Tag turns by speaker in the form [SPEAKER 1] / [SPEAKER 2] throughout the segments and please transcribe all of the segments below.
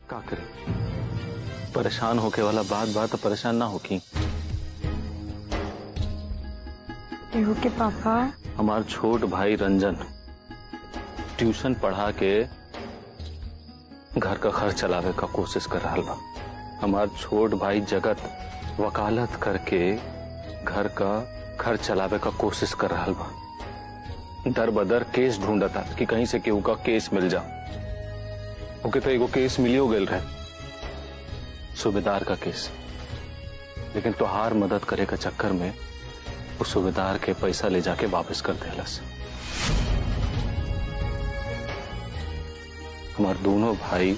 [SPEAKER 1] का करे, परेशान होके वाला बात तो परेशान ना होगी।
[SPEAKER 2] के पापा,
[SPEAKER 1] हमार छोट भाई रंजन ट्यूशन पढ़ा के घर का खर्च चलावे का कोशिश कर रहा बा। हमार छोट भाई जगत वकालत करके घर का खर्च चलावे का कोशिश कर रहा बा। दर बदर केस ढूंढता कि कहीं से केहू का केस मिल जा। ओके तो एगो केस मिलियो गेल रहे, सूबेदार का केस, लेकिन तोहार मदद करे के चक्कर में उस सूबेदार के पैसा ले जाके वापस कर देलस। हमारे दोनों भाई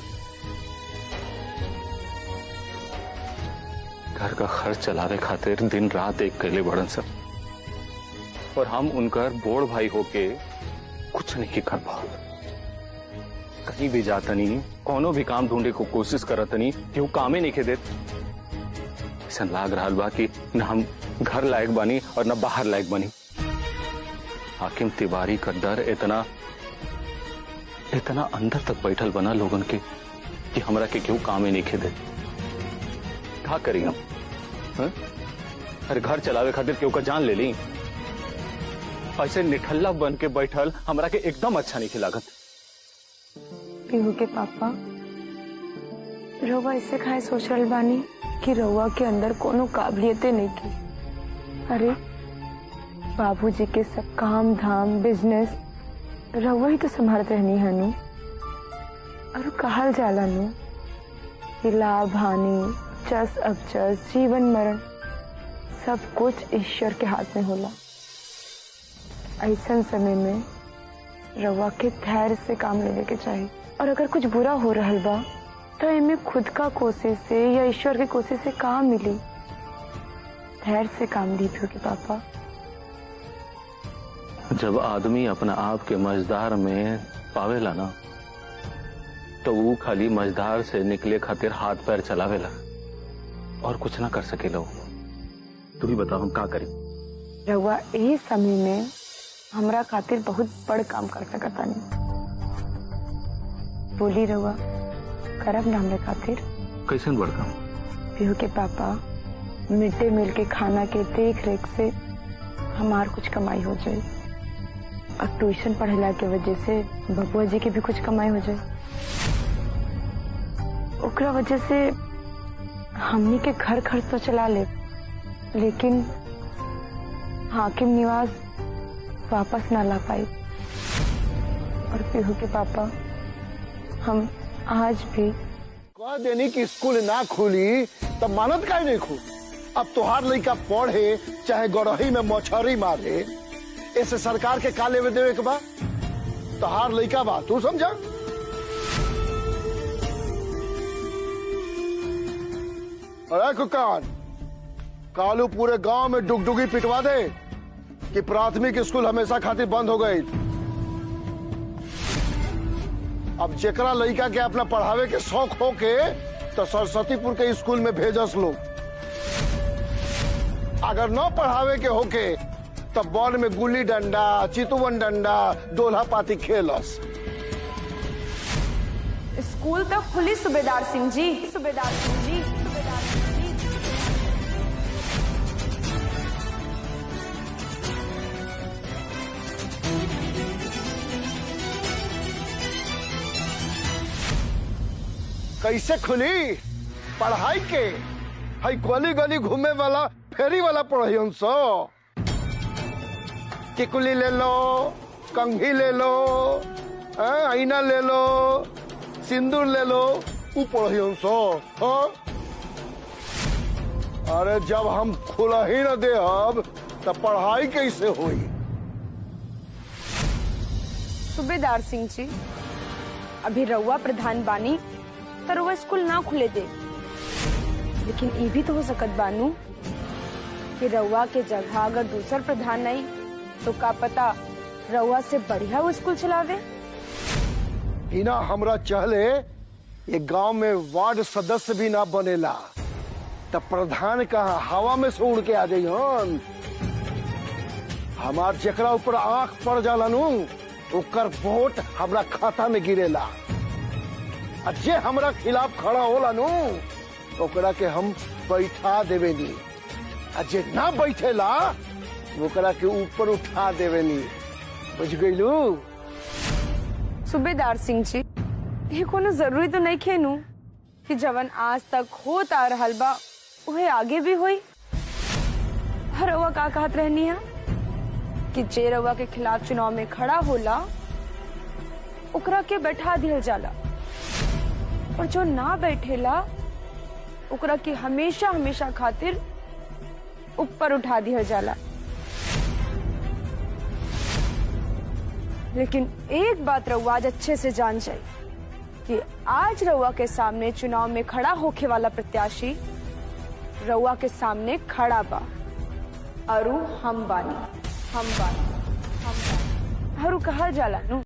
[SPEAKER 1] घर का खर्च चलावे खातिर दिन रात एक कैले बढ़न सब, और हम उनका बोड़ भाई होके कुछ नहीं कर पाओ। कहीं भी जातनी, कोनो भी काम ढूंढे को कोशिश करतनी कि वो कामे नहीं के देत। ऐसा लाग रहा बा कि न हम घर लायक बनी और न बाहर लायक बनी। हाकिम तिवारी का डर इतना अंदर तक बैठल बना लोगन के कि हमरा के क्यों कामे नहीं खे दे। क्या करी हम? अरे घर चलावे खातिर क्यों का जान ले ली। ऐसे निठल्ला बन के बैठल हमरा के एकदम अच्छा नहीं खिलागत।
[SPEAKER 2] पीहू के पापा, रउआ इससे खाए सोच रहा बानी कि रउआ के अंदर कोनो काबिलियतें नहीं की। अरे बाबूजी के सब काम धाम बिजनेस रउआ ही तो संभालते रहनी है नु। और कहल जाला नु कि लाभ हानि, चस अपचस, जीवन मरण सब कुछ ईश्वर के हाथ में होला। ऐसा समय में रउआ के धैर्य से काम लेने के चाहिए। और अगर कुछ बुरा हो रहा बा तो इनमें खुद का कोशिश से या ईश्वर की कोशिश से काम मिली। धैर्य से काम लीजिए के पापा।
[SPEAKER 1] जब आदमी अपना आप के मझधार में पावेला ना, तो वो खाली मझधार से निकले खातिर हाथ पैर चलावेला और कुछ ना कर सकेला। तू भी बताओ हम का करी।
[SPEAKER 2] रउआ यही समय में हमरा खातिर बहुत बड़ काम कर सकता नहीं। बोली रउआ करब ना हमरे खातिर।
[SPEAKER 1] कैसे बड़ काम?
[SPEAKER 2] पीहू के पापा, मिड डे मील के खाना के देख रेख से हमार कुछ कमाई हो जाए, और ट्यूशन पढ़ेला के वजह से बबुआ जी की भी कुछ कमाई हो जाए। ओकरा वजह से हमनी के घर खर्च तो चला ले, लेकिन हाकिम निवास वापस ना ला पाई। और पीहू के पापा, हम आज भी
[SPEAKER 3] कह देनी कि स्कूल ना खुली तब मानत काहे नहीं खुल। अब तोहार लड़का पढ़े चाहे गड़ही में मछरी मारे, ऐसे सरकार के का लेवे देवे के बा? तोहार लड़का बा, तू समझा। अरे कुकान, कालू पूरे गांव में डुगडुगी पिटवा दे कि प्राथमिक स्कूल हमेशा खातिर बंद हो गई। अब जेकरा लड़का के अपना पढ़ावे के शौक हो के तो सरस्वतीपुर के स्कूल में भेजस लोग। अगर न पढ़ावे के होके तब बॉल में गुल्ली डंडा, चितुवन डंडा, डोला पाती खेलस।
[SPEAKER 4] स्कूल तो खुली सूबेदार सिंह जी, सूबेदार सिंह जी, सूबेदार सिंह जी।
[SPEAKER 3] कैसे खुली पढ़ाई के? हई गली गली घूमे वाला फेरी वाला पढ़ियन सो। टिकुली ले लो, कंघी ले लो, आईना ले लो, सिंदूर ले लो, ऊ पढ़ियन सो। अरे जब हम खुला ही न दे अब तब पढ़ाई कैसे हुई?
[SPEAKER 4] सूबेदार सिंह जी, अभी रउआ प्रधान बानी तो रउआ स्कूल ना खुले दे, लेकिन ये भी तो हो सकत बानू कि रउआ के जगह अगर दूसरा प्रधान नहीं तो का पता रउआ से बढ़िया वो स्कूल चलावे।
[SPEAKER 3] बिना हमरा चहले ये गांव में वार्ड सदस्य भी ना बनेला, तब प्रधान कहा हवा में से उड़ के आ जाइए। हमार जेकरा ऊपर आंख पड़ जाला नू, ओकर वोट हमरा खाता में गिरेला। आ जे हमरा खिलाफ खड़ा होला नु ओकरा के हम बैठा देवे नी, आ जे ना बैठेला ओकरा के ऊपर उठा देवे नी। बुझ गईलू?
[SPEAKER 4] सूबेदार सिंह जी, ये कोनो जरूरी तो नहीं खेनू कि जवन आज तक होत आ रहल बा उहे आगे भी होई। हर रउआ का कहत रहनी है कि जे रउआ के खिलाफ चुनाव में खड़ा होला ओकरा के बैठा दिया जाला, और जो ना बैठेला ओकरा के हमेशा हमेशा खातिर ऊपर उठा दिया जाला। लेकिन एक बात रउआ आज अच्छे से जान जाए कि आज रउआ के सामने चुनाव में खड़ा होके वाला प्रत्याशी रउआ के सामने खड़ा बा, अरु हम बानी, हम बानी, हम बानी। अरु कहल जाला नु।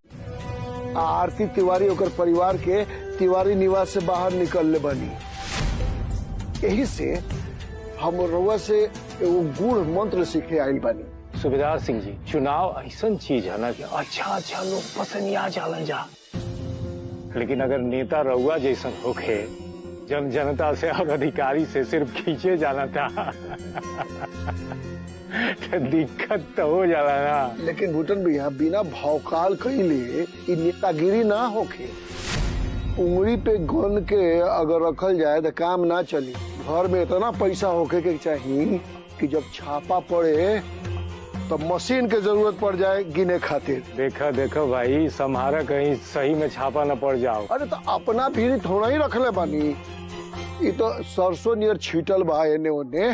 [SPEAKER 3] आरती तिवारी ओकर परिवार के तिवारी निवास से बाहर निकल ले बनी। यही से हम रउआ से एगो गूढ़ मंत्र सीखे आइल बानी।
[SPEAKER 5] सूबेदार सिंह जी, चुनाव ऐसा चीज है ना कि अच्छा लोग पसंद आ जालन जा, लेकिन अगर नेता रउआ जैसन होखे जन जनता से और अधिकारी से सिर्फ खींचे जाना था तो दिक्कत तो हो जाला ना।
[SPEAKER 3] लेकिन भूटन भैया बिना भौकाल कहिले इ नेतागिरी ना होखे। उंगली पे गन के अगर रखल जाए तो काम ना चली। घर में इतना पैसा होके के चाहिए कि जब छापा पड़े तो मशीन के जरूरत पड़ जाए गिने खातिर।
[SPEAKER 5] देखो भाई, सम्हारा कहीं सही में छापा न पड़ जाओ।
[SPEAKER 3] अरे तो अपना भी थोड़ा ही रख ले बानी। ये तो सरसों नियर छीटल बा एने ओने,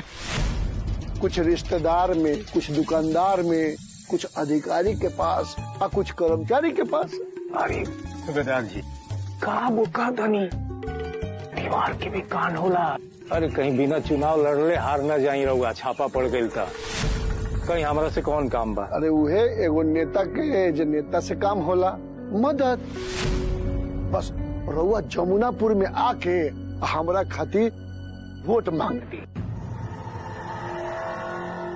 [SPEAKER 3] कुछ रिश्तेदार में, कुछ दुकानदार में, कुछ अधिकारी के पास और कुछ कर्मचारी के पास।
[SPEAKER 5] अरे सूबेदार जी, का बुका धनी दीवार के भी कान होला। अरे कहीं बिना चुनाव लड़ले हार न जाई रहुआ, छापा पड़ गई था कहीं हमरा से कौन काम बा।
[SPEAKER 3] अरे उहे एगो नेता के जो नेता से काम होला मदद। बस रउआ जमुनापुर में आके हमरा खातिर वोट मांग दी।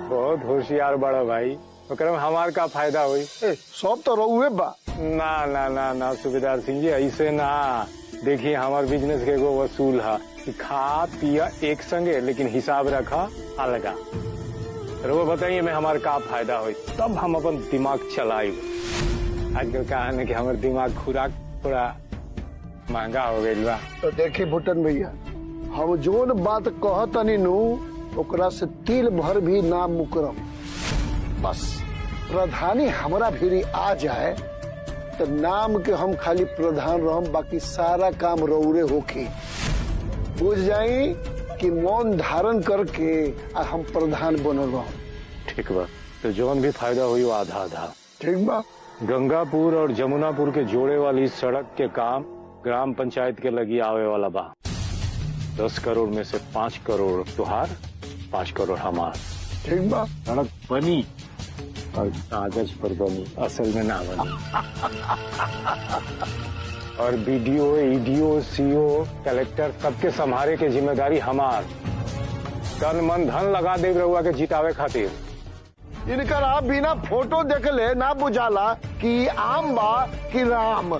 [SPEAKER 5] बहुत होशियार बड़ा भाई, ओकरा में हमार का फायदा हुई?
[SPEAKER 3] सब तो रउए बा।
[SPEAKER 5] ना सूबेदार सिंह जी, ऐसे ना। देखिए हमार बिजनेस के एगो वसूल है कि खा पिया एक संगे लेकिन हिसाब रखा अलगा। रउआ बताइए में हमार का फायदा हुई, तब हम अपन दिमाग चलाई। आजकल कहा है कि हमार दिमाग खुराक थोड़ा महंगा हो गई बा।
[SPEAKER 3] तो देखिए भूटन भैया, हम जोन बात कहतनी नु ओकरा से तिल भर भी ना मुकरम। बस प्रधानी हमरा भीरी आ जाए तो नाम के हम खाली प्रधान रहम, बाकी सारा काम रउरे होके। बुझ जाई कि मौन धारण करके आ हम प्रधान बनल रह।
[SPEAKER 5] ठीक बा, तो जौन भी फायदा हुई वो आधा आधा।
[SPEAKER 3] ठीक बा।
[SPEAKER 5] गंगापुर और जमुनापुर के जोड़े वाली सड़क के काम ग्राम पंचायत के लगी आवे वाला बा। 10 करोड़ में से 5 करोड़ तुहार, 5 करोड़ हमार।
[SPEAKER 3] ठीक बा।
[SPEAKER 5] सड़क बनी और कागज पर बनी, असल में ना बनी। और बीडीओ, ईडीओ, सीओ, कलेक्टर सबके संभारे के जिम्मेदारी हमार। तन मन धन लगा दे रहुआ के जितावे खातिर।
[SPEAKER 3] इनकर आप बिना फोटो देख ले ना बुझाला कि आम बा कि राम।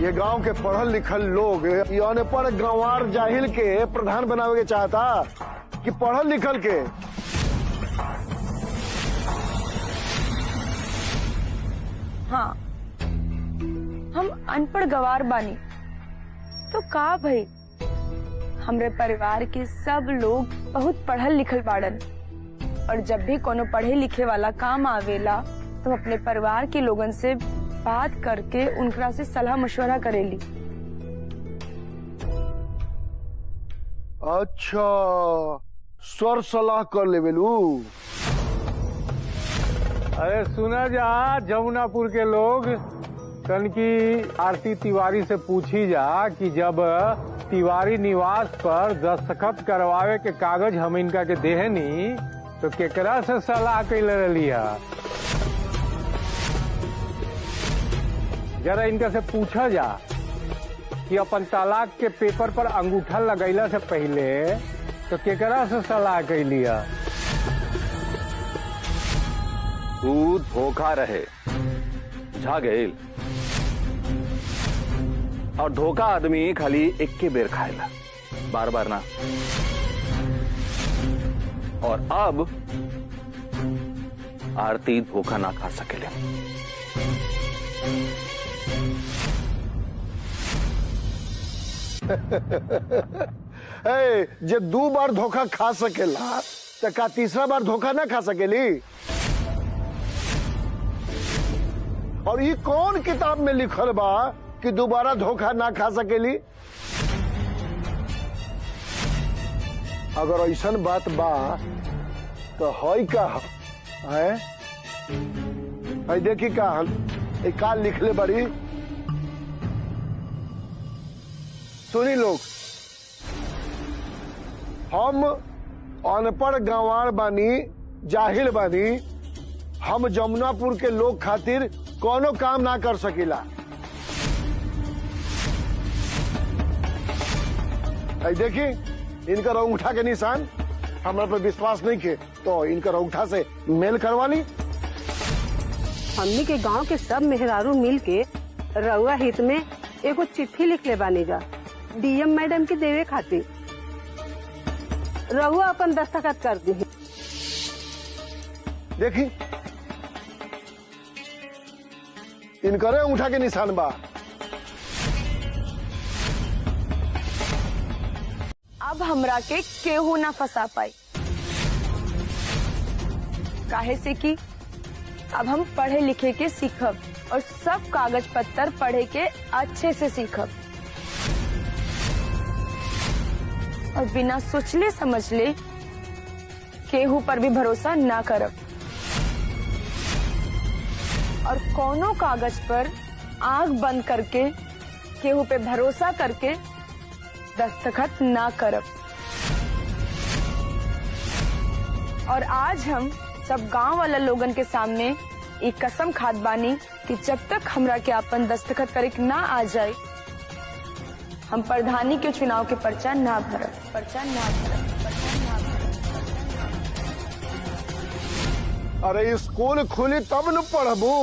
[SPEAKER 3] ये गांव के पढ़ल लिखल लोग ये अनपढ़ गंवार जाहिल के प्रधान बनावे के चाहता कि पढ़ल लिखल के।
[SPEAKER 4] हाँ, हम अनपढ़ गवार बानी तो का भाई, हमरे परिवार के सब लोग बहुत पढ़ल लिखल बाड़न, और जब भी कोनो पढ़े लिखे वाला काम आवेला तो अपने परिवार के लोगन से बात करके उनकरा से सलाह मशवरा करेली।
[SPEAKER 3] अच्छा, स्वर सलाह कर लेवेलू।
[SPEAKER 5] अरे सुना जा जमुनापुर के लोग, कन की आरती तिवारी से पूछी जा कि जब तिवारी निवास पर दस्तखत करवावे के कागज हम इनका के देहनी तो केकरा से सलाह कैले रही है। जरा इनका से पूछा जा कि अपन तलाक के पेपर पर अंगूठा लगैला से पहले तो केकरा से सलाह कैली है।
[SPEAKER 1] तू धोखा रहे झा गईल। और धोखा आदमी खाली एक के बेर खाएला, बार बार ना। और अब आरती धोखा ना खा सकेले।
[SPEAKER 3] जे 2 बार धोखा खा सकेला तो का तीसरा बार धोखा ना खा सकेली? और ये कौन किताब में लिखल बा कि दोबारा धोखा ना खा सकेली? अगर ऐसा बात बा तो हई का है? देखी का लिखले बड़ी, सुनी लोग, हम अनपढ़ गंवार बानी, जाहिल बानी, हम जमुनापुर के लोग खातिर कोनो काम ना कर सकीला। देखी इनका अंगूठा के निशान, हमरा पर विश्वास नहीं के तो इनका अंगूठा से मेल करवा ली।
[SPEAKER 6] हमनी के गांव के सब मेहरारू मिल के रउआ हित में एगो चिट्ठी लिख ले बानी जा डीएम मैडम के देवे खातिर। रउआ अपन दस्तखत कर दी।
[SPEAKER 3] देखी इनकरे अंगूठा के निशान बा।
[SPEAKER 4] अब हमरा के केहू ना फंसा पाई, काहे से कि अब हम पढ़े लिखे के सीखब और सब कागज पत्तर पढ़े के अच्छे से सीखब और बिना सोचले समझले केहू पर भी भरोसा ना करब और कोनो कागज पर आंख बंद करके केहू पे भरोसा करके दस्तखत ना करब। और आज हम सब गांव वाला लोगन के सामने एक कसम खाद बानी कि जब तक हमरा के अपन दस्तखत करे ना आ जाए हम प्रधानी के चुनाव के पर्चा ना भरब।
[SPEAKER 3] अरे स्कूल खुली तब न पढ़बू?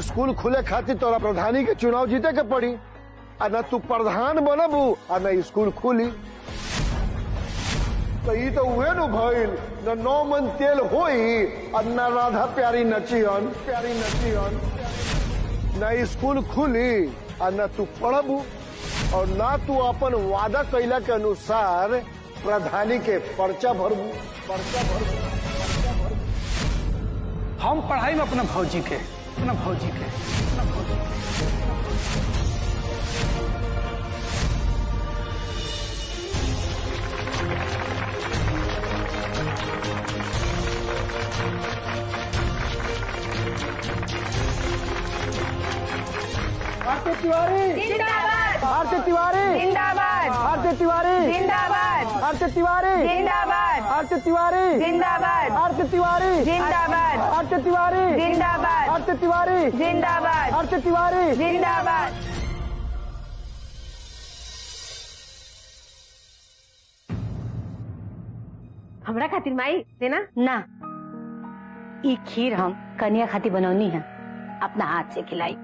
[SPEAKER 3] स्कूल खुले खातिर तोरा प्रधानी के चुनाव जीते के पड़ी, आ न तू प्रधान बनबू आ न स्कूल खुली। तो ये तो उहे न भइल, न 9 मन तेल होई और न राधा प्यारी नचियन न स्कूल खुली और न तू पढ़बू और न तू अपन वादा कैला के अनुसार प्रधानी के पर्चा भरबू।
[SPEAKER 7] हम पढ़ाई में अपना भौजी के
[SPEAKER 3] भारती तिवारी
[SPEAKER 4] जिंदाबाद,
[SPEAKER 3] भारती तिवारी
[SPEAKER 4] जिंदाबाद,
[SPEAKER 3] भारती तिवारी
[SPEAKER 4] जिंदाबाद,
[SPEAKER 3] भारती तिवारी
[SPEAKER 4] जिंदाबाद,
[SPEAKER 3] भारती तिवारी
[SPEAKER 4] जिंदाबाद,
[SPEAKER 3] भारती तिवारी
[SPEAKER 4] जिंदाबाद,
[SPEAKER 3] भारती तिवारी
[SPEAKER 4] जिंदाबाद,
[SPEAKER 3] भारती तिवारी
[SPEAKER 4] जिंदाबाद,
[SPEAKER 3] भारती तिवारी
[SPEAKER 4] जिंदाबाद।
[SPEAKER 6] हमरा खातिर माई देना
[SPEAKER 8] ना, ई खीर हम कन्या खातिर बनौनी है, अपना हाथ से खिलाई।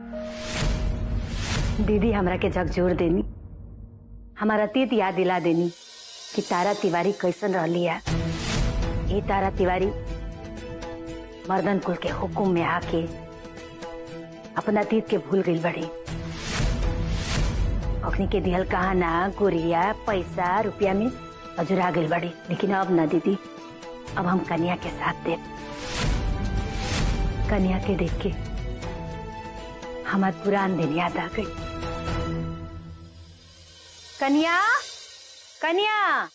[SPEAKER 8] दीदी हमरा के झकझोर देनी, हमारा अतीत याद दिला देनी कि तारा तिवारी कैसन रहली है। ये तारा तिवारी मर्दन कुल के हुक्म में आके अपना अतीत के भूल गई बड़ी। अखनी के दिहल कहाना गुड़िया पैसा रुपया में अजुरा गई बड़ी। लेकिन अब ना दीदी, अब हम कन्या के साथ दे। कन्या के देख के हमार पुरान दिन याद आ गई। कन्या, कन्या,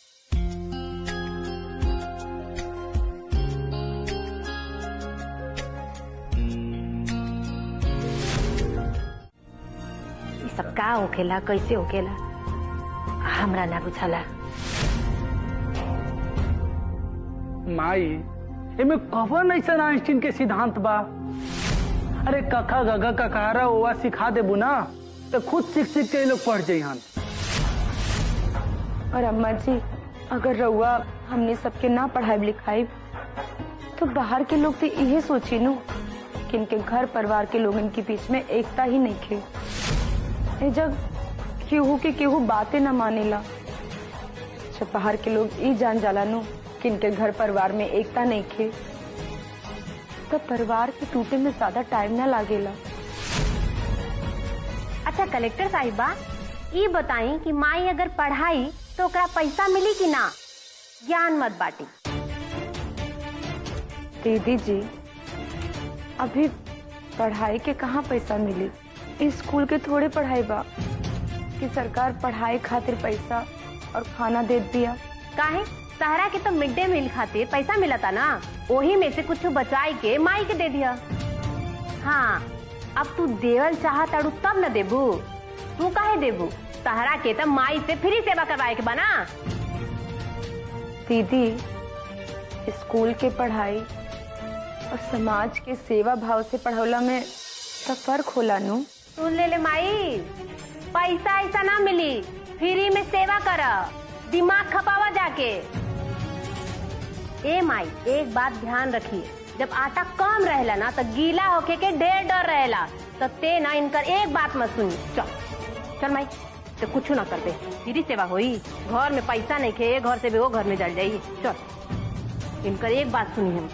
[SPEAKER 8] ये सब का होखेला, कैसे होखेला, हमरा ना बुझला।
[SPEAKER 7] माई एमे कवन ऐसा आइंस्टीन के सिद्धांत बा? अरे कखा गगा ककारा ओवा सिखा देबू ना तो खुद सीख के ये लोग पढ़ जाइहन।
[SPEAKER 4] और अम्मा जी, अगर रउआ हमने सबके ना पढ़ाई लिखाई तो बाहर के लोग तो यही सोची नु
[SPEAKER 2] कि इनके घर परिवार के लोगन के बीच में एकता ही नहीं खे। ए जग केहू के केहू बातें न मानेला। जब बाहर के लोग ई जान जाला नु कि इनके घर परिवार में एकता नहीं खे, तब परिवार के टूटे में ज्यादा टाइम न लागेला।
[SPEAKER 8] अच्छा कलेक्टर साहिबा, ये बताई कि माई अगर पढ़ाई तो ओकरा पैसा मिली कि ना? ज्ञान मत बाटी।
[SPEAKER 2] दीदी जी, अभी पढ़ाई के कहाँ पैसा मिली? इस स्कूल के थोड़े पढ़ाई बा कि सरकार पढ़ाई खातिर पैसा और खाना दे दिया।
[SPEAKER 8] काहे? सहरा के तो मिड डे मील खातिर पैसा मिला था ना, वही में से कुछ बचाई के माई के दे दिया। हाँ, अब तू देवल चाहताड़ू तब न देबू। तू काहे देबू? सहरा के तो माई से फ्री सेवा करवाए के बना।
[SPEAKER 2] दीदी, स्कूल के पढ़ाई और समाज के सेवा भाव से पढ़ौला में तो फर्क होला नु।
[SPEAKER 8] सुन ले माई, पैसा ऐसा ना मिली, फ्री में सेवा कर, दिमाग खपावा जाके। ए माई, एक बात ध्यान रखिए, जब आटा कम रहेला ना तो गीला होके के ढेर डर रहेला। तो ते ना इनकर एक बात मत सुनी। चल चल माई, तो कुछ ना कर दे, फ्री सेवा होई। घर में पैसा नहीं खे, घर से भी वो घर में जल जाई। चल, इनकर एक बात सुनी हम।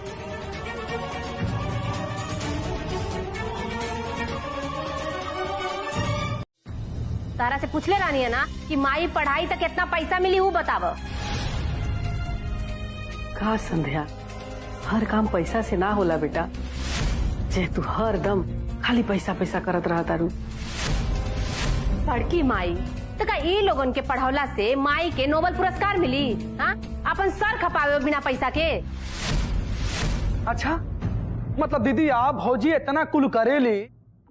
[SPEAKER 8] तारा से पूछ ले रानी है ना कि माई पढ़ाई तक कितना पैसा मिली, वो बताव।
[SPEAKER 6] का संध्या, हर काम पैसा से ना होला बेटा। जे तू हर दम खाली पैसा पैसा करत रहा तारू।
[SPEAKER 8] बड़की माई तो का ई लोगन के पढ़ौला से माई के नोबेल पुरस्कार मिली? हाँ, अपन सर खपावे बिना पैसा के।
[SPEAKER 7] अच्छा, मतलब दीदी आप भौजी इतना कुल करेली,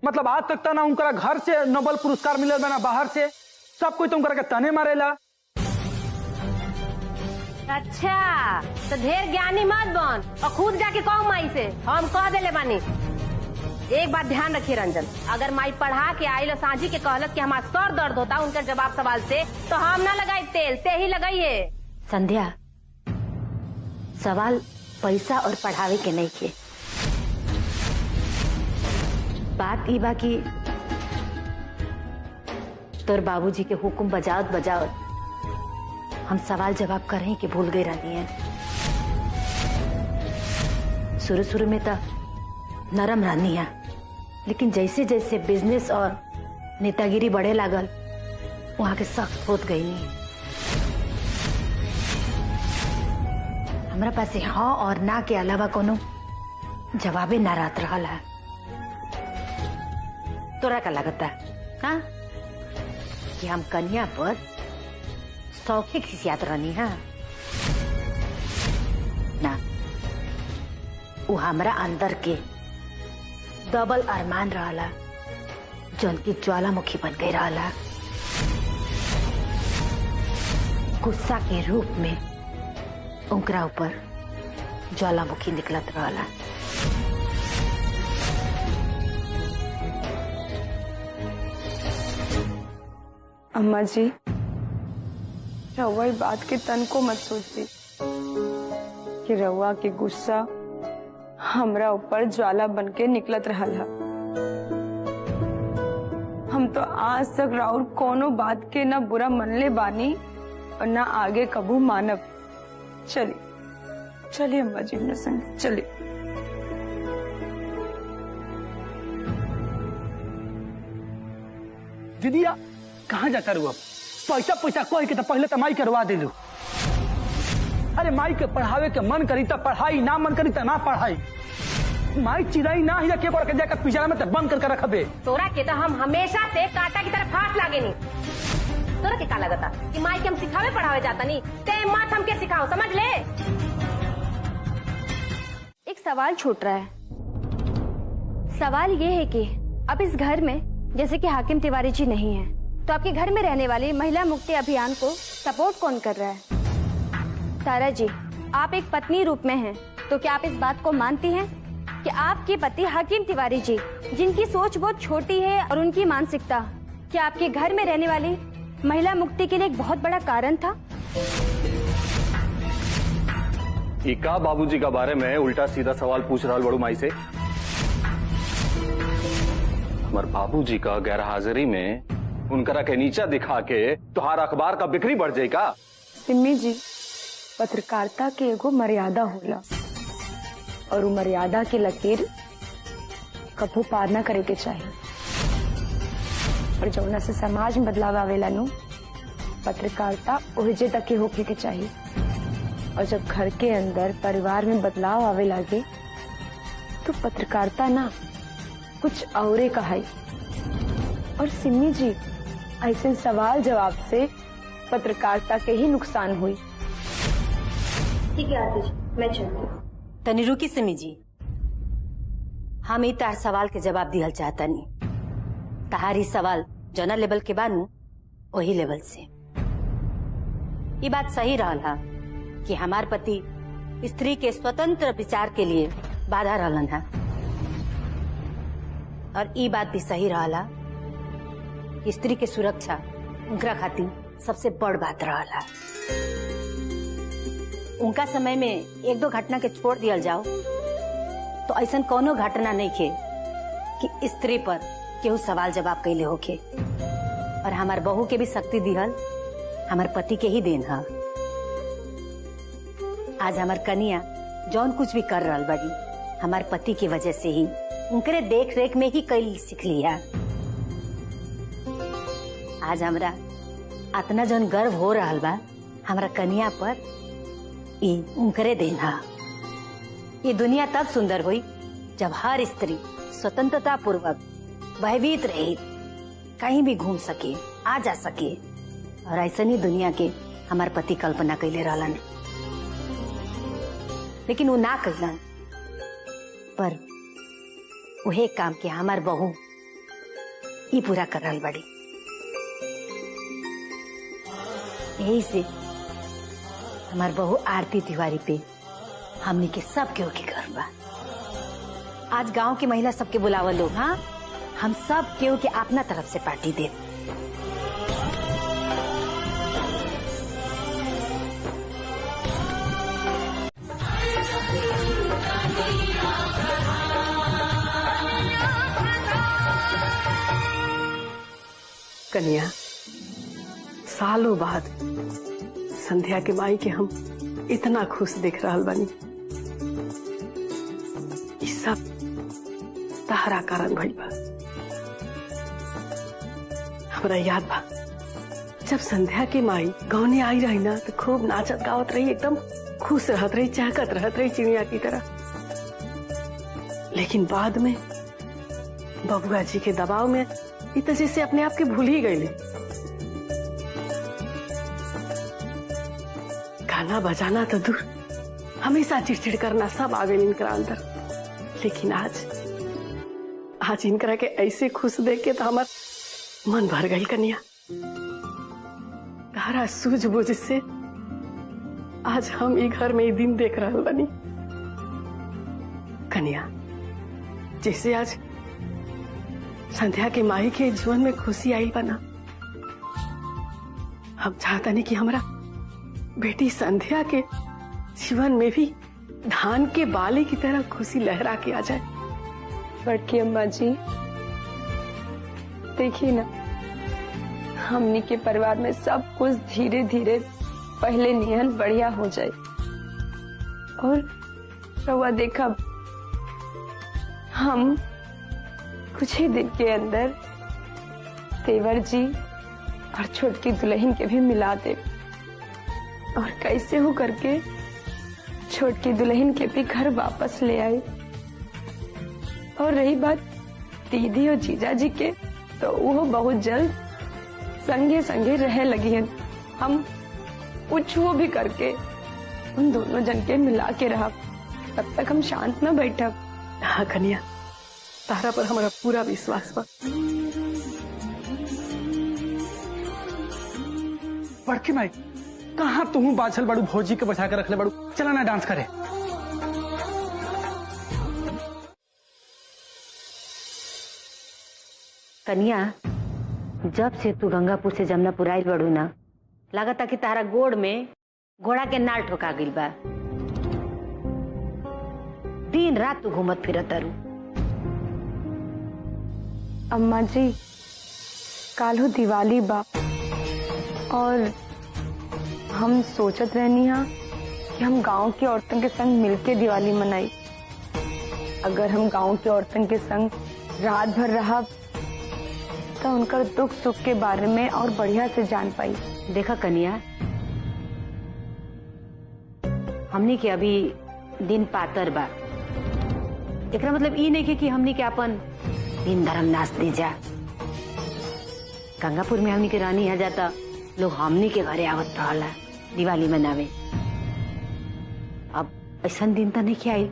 [SPEAKER 7] मतलब आज तक ना उनका घर से नोबेल पुरस्कार मिले ना बाहर से, सब कोई तो उनका तने मारेला।
[SPEAKER 8] अच्छा, तो ढेर ज्ञानी मत बन और खुद जाके कहो माई से, हम कह देले बानी। एक बात ध्यान रखिए रंजन, अगर माई पढ़ा के आई लो सांझी के कहलत कि हमारा सर दर्द होता उनका जवाब सवाल से, तो हम ना लगाई तेल, ते ही लगाइए। संध्या, सवाल पैसा और पढ़ावे के नहीं के। बात ई बा कि तोर बाबूजी के हुक्म बजावत बजावत हम सवाल जवाब करें कि भूल गए रहनी है। शुरू शुरू में तो नरम रहनी है, लेकिन जैसे जैसे बिजनेस और नेतागिरी बढ़े लागल, वहां के सख्त होत गई नहीं। हमरा पास हाँ और ना के अलावा कोनो जवाबे ना रहत रहल है। तोरा का लगता हाँ कि हम कन्या पर सौखे खिसियात रहनी है ना? वो हमरा अंदर के डबल अरमान रहला, जौन की ज्वालामुखी बन गई रहला। गुस्सा के रूप में उनकरा ऊपर ज्वालामुखी निकलत रहला।
[SPEAKER 2] अम्मा जी, रउआ बात के तन को मत सोची कि रउआ के गुस्सा हमरा ऊपर ज्वाला बन के निकलत रहल है। हम तो आज तक राउर कोनो बात के ना बुरा मनले बानी और ना आगे कबू मानब। चलिए चलिए अम्मा जी मेरे संग चलिए।
[SPEAKER 7] दीदिया कहाँ जाता रू? अब पैसा पैसा कह के तो पहले तो माई करवा दे लो। अरे माई के पढ़ावे के मन करी तो पढ़ाई, ना मन करी तो ना पढ़ाई। माई चिराई ना ही के पढ़ के जाकर पिछड़ा में तो बंद करके रखबे।
[SPEAKER 8] तोरा के तो हम हमेशा से कांटा की तरफ फांस लागे नहीं। तोरा के का लगता कि माई के हम सिखावे पढ़ावे जाता नहीं? ते मत हमके सिखाओ, समझ ले।
[SPEAKER 4] एक सवाल छूट रहा है। सवाल ये है कि अब इस घर में जैसे कि हाकिम तिवारी जी नहीं है, तो आपके घर में रहने वाली महिला मुक्ति अभियान को सपोर्ट कौन कर रहा है? तारा जी, आप एक पत्नी रूप में हैं, तो क्या आप इस बात को मानती हैं कि आपके पति हाकिम तिवारी जी, जिनकी सोच बहुत छोटी है और उनकी मानसिकता, क्या आपके घर में रहने वाली महिला मुक्ति के लिए एक बहुत बड़ा कारण था?
[SPEAKER 1] इका बाबूजी का बारे में उल्टा सीधा सवाल पूछ रहा बड़ू माई से। हमारे बाबूजी का गैर हाजिरी में उनकरा के नीचा दिखा के तुहार अखबार का बिक्री बढ़ जाएगा।
[SPEAKER 2] सिम्मी जी, पत्रकारिता के एगो मर्यादा होला और वो मर्यादा के लकीर कभू पार ना करे के चाहिए। और जौना से समाज में बदलाव आवेला नु पत्रकारिता ओहिजे तक के होके के चाहिए। और जब घर के अंदर परिवार में बदलाव आवे लागे तो पत्रकारिता ना कुछ औरे कहाई। और सिम्मी जी, ऐसे सवाल जवाब से पत्रकारिता के ही नुकसान हुई।
[SPEAKER 8] ठीक है आतिश, मैं चलती हूँ। तनी रुकी सिमी जी, हम तार सवाल के जवाब दिहल चाहता नहीं। तहारी सवाल जना लेवल के बानू वही लेवल से। ये बात सही रहल हा कि हमार पति स्त्री के स्वतंत्र विचार के लिए बाधा रहलन हा, और ये बात भी सही रहला कि स्त्री के सुरक्षा उनका खातिर सबसे बड़ बात रहला। उनका समय में एक दो घटना के छोड़ दिया जाओ तो ऐसा कोनो घटना नहीं खे कि स्त्री पर केहू सवाल जवाब कैले होके। और हमार बहू के भी शक्ति दिहल हमार पति के ही देन है। आज हमार कनिया जौन कुछ भी कर रहा बड़ी हमार पति की वजह से ही, उनके देख रेख में ही कई सीख लिया। आज हमरा इतना जौन गर्व हो रहा बा हमारा कनिया पर, उनकरे देन है। ये दुनिया तब सुंदर हुई जब हर स्त्री स्वतंत्रता पूर्वक भयभीत रही, कहीं भी घूम सके, आ जा सके। और ऐसा ही दुनिया के हमार पति कल्पना कैले रहलन, लेकिन वो ना कैलन। पर वही काम के हमार बहू ये पूरा कर रहा बड़ी। यही से हमार बहू आरती तिवारी पे हमने के सब केहू के गर्व बा। आज गांव की महिला सबके बुलावल लोग, हाँ, हम सब केहू के अपना तरफ से पार्टी दे।
[SPEAKER 6] कन्या, सालों बाद संध्या के माई के हम इतना खुश देख रहा बानी। ये सब तहरा कारण भइल बा। हमरा याद बा जब संध्या के माई गाँव आई रही ना तो खूब नाचत गावत रही, एकदम खुश रहत रही, चहकत रहत रही चिड़िया की तरह। लेकिन बाद में बबुआ जी के दबाव में ये तो जैसे अपने आप के भूल ही गए। गाना बजाना तो दूर, हमेशा चिड़चिड़ करना सब आ गए इनका अंदर। लेकिन आज इनकरा के ऐसे खुश देख के तो हमार मन भर गई। कन्या, तारा सूझबूझ से आज हम ये घर में ये दिन देख रहे बनी। कन्या, जैसे आज संध्या के माई के जीवन में खुशी आई बना, हम चाहता नहीं कि हमारा बेटी संध्या के जीवन में भी धान के बाले की तरह खुशी लहरा के आ जाए।
[SPEAKER 2] बड़की अम्मा जी, देखिए ना, हमनी के परिवार में सब कुछ धीरे धीरे पहले नियन बढ़िया हो जाए। और रउआ देखा, हम कुछ ही दिन के अंदर तेवर जी और छोटकी दुल्हन के भी मिला दे, और कैसे हो करके छोटकी दुल्हन के भी घर वापस ले आए। और रही बात दीदी और जीजा जी के, तो वो बहुत जल्द संगे संगे रह लगी हैं। हम कुछ वो भी करके उन दोनों जन के मिला के रहा, तब तक हम शांत न बैठा।
[SPEAKER 6] हाँ कन्या, तारा पर हमारा पूरा विश्वास बा।
[SPEAKER 7] बड़की माई, कहाँ तुम बाछल बड़ू भौजी के बचा के रख ले बड़ू, चला ना डांस करे।
[SPEAKER 8] कन्या, जब से तू गंगापुर से जमुनापुर आइल बड़ू ना, लागता कि तारा गोड़ में घोड़ा के नाल ठोका गइल बा। दिन रात तू घूमत फिरत तारू।
[SPEAKER 2] अम्मा जी कालू दिवाली बा और हम सोचत रहनी हा कि हम गांव की औरतन के संग मिलके दिवाली मनाई। अगर हम गांव की औरतन के संग रात भर रहा तो उनका दुख सुख के बारे में और बढ़िया से जान पाई।
[SPEAKER 8] देखा कन्या, हमनी के अभी दिन पातर बा, एकरा मतलब ई नहीं कि हमनी के अपन दिन धर्म नाच दे जा। गंगापुर में हमनी के रानी आ जाता, लोग हमनी के घरे आवत रहला दिवाली मनावे। अब ऐसा दिन तो नहीं आई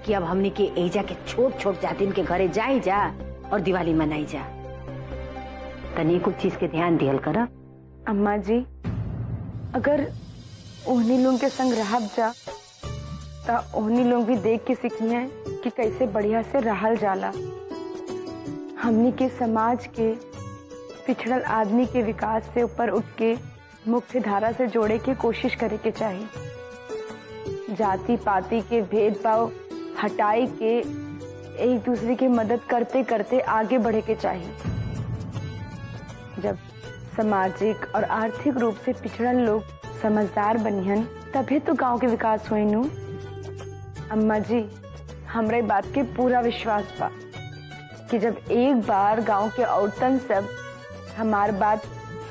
[SPEAKER 8] कि अब हमनी के एजा के छोट छोट जातिन के घरे जाई जा और दिवाली मनाई जा। तनी कुछ चीज के ध्यान दियल कर।
[SPEAKER 2] अम्मा जी अगर उन्हीं लोग के संग रहब जा तो उन्हीं लोग भी देख के सीखी हैं कि कैसे बढ़िया से रहल जाला। हमनी के समाज के पिछड़ल आदमी के विकास से ऊपर उठ के मुख्य धारा से जोड़े के कोशिश करे के चाहिए। जाति पाति के भेदभाव हटाई के एक दूसरे की मदद करते करते आगे बढ़े के चाहिए। जब सामाजिक और आर्थिक रूप से पिछड़ल लोग समझदार बनिहन तभी तो गांव के विकास हुई नू। अम्मा जी हमरे बात के पूरा विश्वास बा कि जब एक बार गांव के औरतन सब हमार बात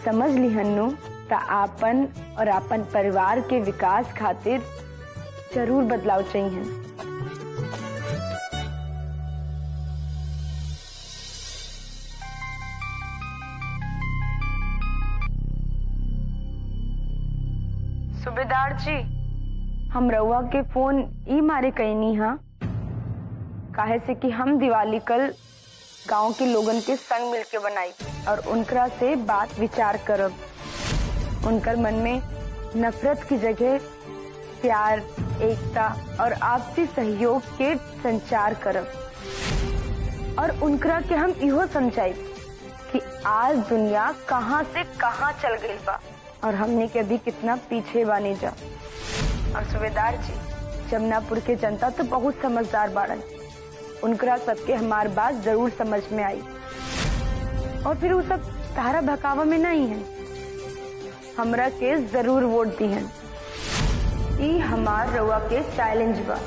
[SPEAKER 2] समझ लिहन नू तो आपन और आपन परिवार के विकास खातिर जरूर बदलाव चाहिए। सूबेदार जी हम रउआ के फोन ई मारे कहनी हा काहे से कि हम दिवाली कल गांव के लोगन के संग मिलके बनाई और उनकरा से बात विचार करब। उनकर मन में नफरत की जगह प्यार, एकता और आपसी सहयोग के संचार करब और उनकरा के हम इहो समझाई कि आज दुनिया कहां से कहां चल गई बा और हमने के अभी कितना पीछे बानी जा। और सूबेदार जी जमुनापुर के जनता तो बहुत समझदार बाड़न, उनकरा सबके हमार बात जरूर समझ में आई और फिर वो सब तारा भकावा में नहीं है, हमरा के जरूर वोट दी है। ई हमार रउआ के चैलेंज बा।